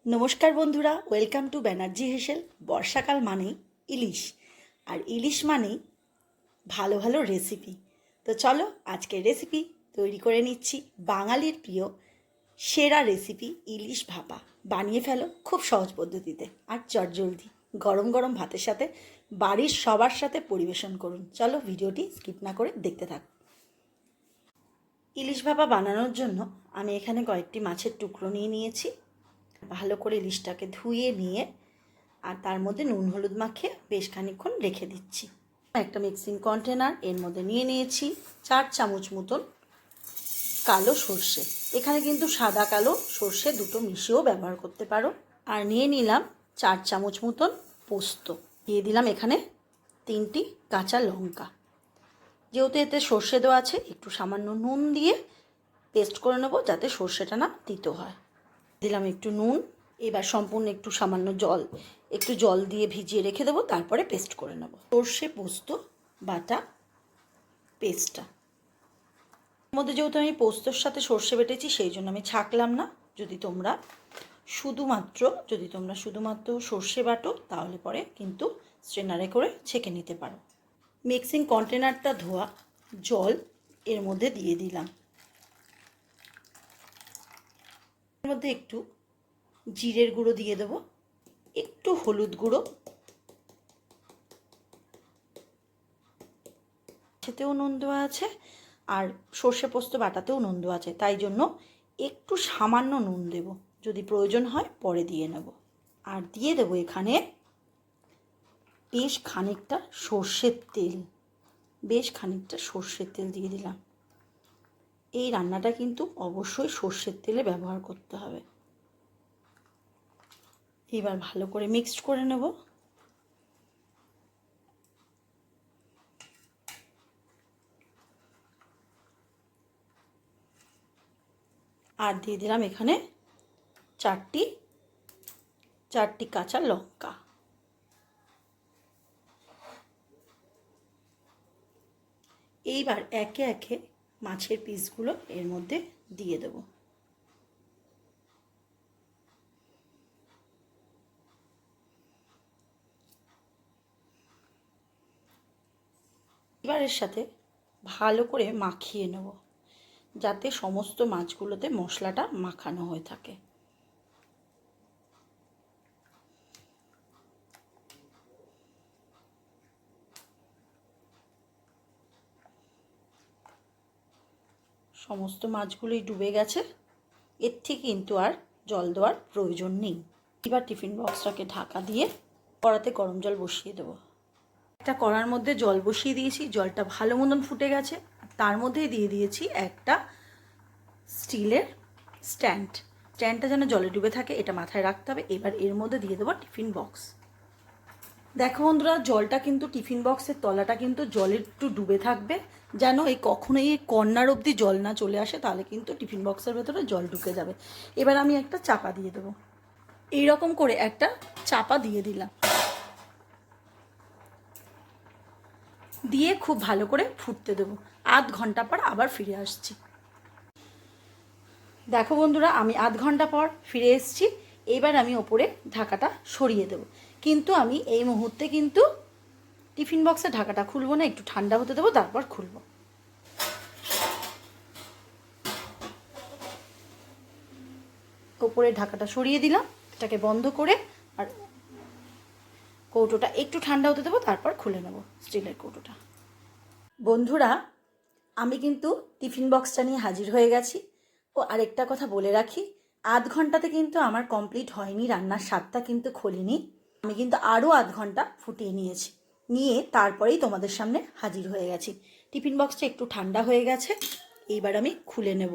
নমস্কার বন্ধুরা, welcome to Banerjee হেসেল। বর্ষাকাল মানেই ইলিশ, আর ইলিশ মানেই ভালো ভালো রেসিপি। তো চলো আজকের রেসিপি তৈরি করে নিচ্ছি। বাঙালির প্রিয় সেরা রেসিপি ইলিশ ভাপা। বানিয়ে ফেলো খুব সহজ পদ্ধতিতে আর চটজলদি। গরম গরম ভাতের সাথে বাড়ির সবার সাথে পরিবেশন করুন। চলো ভিডিওটি স্কিপ না করে দেখতে থাকো। ইলিশ ভাপা বানানোর জন্য আমি এখানে কয়েকটি মাছের টুকরো নিয়ে নিয়েছি। ভালো করে ইলিশটাকে ধুয়ে নিয়ে আর তার মধ্যে নুন হলুদ মাখিয়ে বেশ খানিকক্ষণ রেখে দিচ্ছি। একটা মিক্সিং কন্টেনার, এর মধ্যে নিয়ে নিয়েছি 4 চামচ মতন কালো সর্ষে। এখানে কিন্তু সাদা কালো সর্ষে দুটো মিশিয়েও ব্যবহার করতে পারো। আর নিয়ে নিলাম 4 চামচ মতন পোস্ত। দিয়ে দিলাম এখানে 3টি কাঁচা লঙ্কা। যেহেতু এতে সর্ষে দেওয়া আছে, একটু সামান্য নুন দিয়ে পেস্ট করে নেবো যাতে সর্ষেটা না তিতো হয়। দিলাম একটু নুন। এবার সম্পূর্ণ একটু সামান্য একটু জল দিয়ে ভিজিয়ে রেখে দেবো, তারপরে পেস্ট করে নেব সর্ষে পোস্ত বাটা পেস্টটা। এর মধ্যে যেহেতু আমি পোস্তর সাথে সর্ষে বেটেছি, সেই জন্য আমি ছাঁকলাম না। যদি তোমরা শুধুমাত্র সর্ষে বাটো, তাহলে পরে কিন্তু স্ট্রেনারে করে ছেঁকে নিতে পারো। মিক্সিং কন্টেনারটা ধোয়া জল এর মধ্যে দিয়ে দিলাম। এর মধ্যে একটু জিরের গুঁড়ো দিয়ে দেবো, একটু হলুদ গুঁড়ো, খেতেও নুন দেওয়া আছে আর সর্ষে পোস্ত বাটাতেও নুন দেওয়া আছে, তাই জন্য একটু সামান্য নুন দেব, যদি প্রয়োজন হয় পরে দিয়ে নেব। আর দিয়ে দেবো এখানে বেশ খানিকটা সর্ষের তেল দিয়ে দিলাম। এই রান্নাটা কিন্তু অবশ্যই সর্ষের তেলে ব্যবহার করতে হবে। এবার ভালো করে মিক্সড করে নেব। আর দিয়ে দিলাম এখানে 4টি কাঁচা লঙ্কা। এইবার একে একে মাছের পিসগুলো এর মধ্যে দিয়ে দেব। এবার এর সাথে ভালো করে মাখিয়ে নেব, যাতে সমস্ত মাছগুলোতে মশলাটা মাখানো হয়ে থাকে। সমস্ত মাছগুলোই ডুবে গেছে, এর থেকে কিন্তু আর জল দেওয়ার প্রয়োজন নেই। এবার টিফিন বক্সটাকে ঢাকা দিয়ে কড়াতে গরম জল বসিয়ে দেবো। একটা কড়ার মধ্যে জল বসিয়ে দিয়েছি, জলটা ভালো মতন ফুটে গেছে। তার মধ্যে দিয়ে দিয়েছি একটা স্টিলের স্ট্যান্ডটা যেন জলে ডুবে থাকে, এটা মাথায় রাখতে হবে। এবার এর মধ্যে দিয়ে দেবো টিফিন বক্স। দেখো বন্ধুরা, জলটা কিন্তু টিফিন বক্সের তলাটা কিন্তু জলে একটু ডুবে থাকবে, যেন কখনোই কর্নার অবধি জল না চলে আসে, তাহলে কিন্তু টিফিন বক্সের ভেতরে জল ঢুকে যাবে। এবার আমি একটা চাপা দিয়ে দেবো। এইরকম করে একটা চাপা দিয়ে দিলাম, দিয়ে খুব ভালো করে ফুটতে দেবো। আধ ঘন্টা পর আবার ফিরে আসছি। দেখো বন্ধুরা, আমি আধ ঘন্টা পর ফিরে এসেছি। এবার আমি ওপরে ঢাকাটা সরিয়ে দেবো, কিন্তু আমি এই মুহূর্তে কিন্তু টিফিন বক্সের ঢাকাটা খুলবো না, একটু ঠান্ডা হতে দেবো, তারপর খুলবো। ওপরে ঢাকাটা সরিয়ে দিলাম, এটাকে বন্ধ করে, আর কৌটোটা একটু ঠান্ডা হতে দেবো, তারপর খুলে নেব স্টিলের কৌটোটা। বন্ধুরা, আমি কিন্তু টিফিন বক্সটা নিয়ে হাজির হয়ে গেছি। ও আরেকটা কথা বলে রাখি, আধ ঘন্টাতে কিন্তু আমার কমপ্লিট হয়নি, রান্নার স্বাদটা কিন্তু খোলেনি। আমি কিন্তু আরও আধ ঘন্টা ফুটিয়ে নিয়ে তারপরেই তোমাদের সামনে হাজির হয়ে গেছি। টিফিন বক্সটা একটু ঠান্ডা হয়ে গেছে, এইবার আমি খুলে নেব।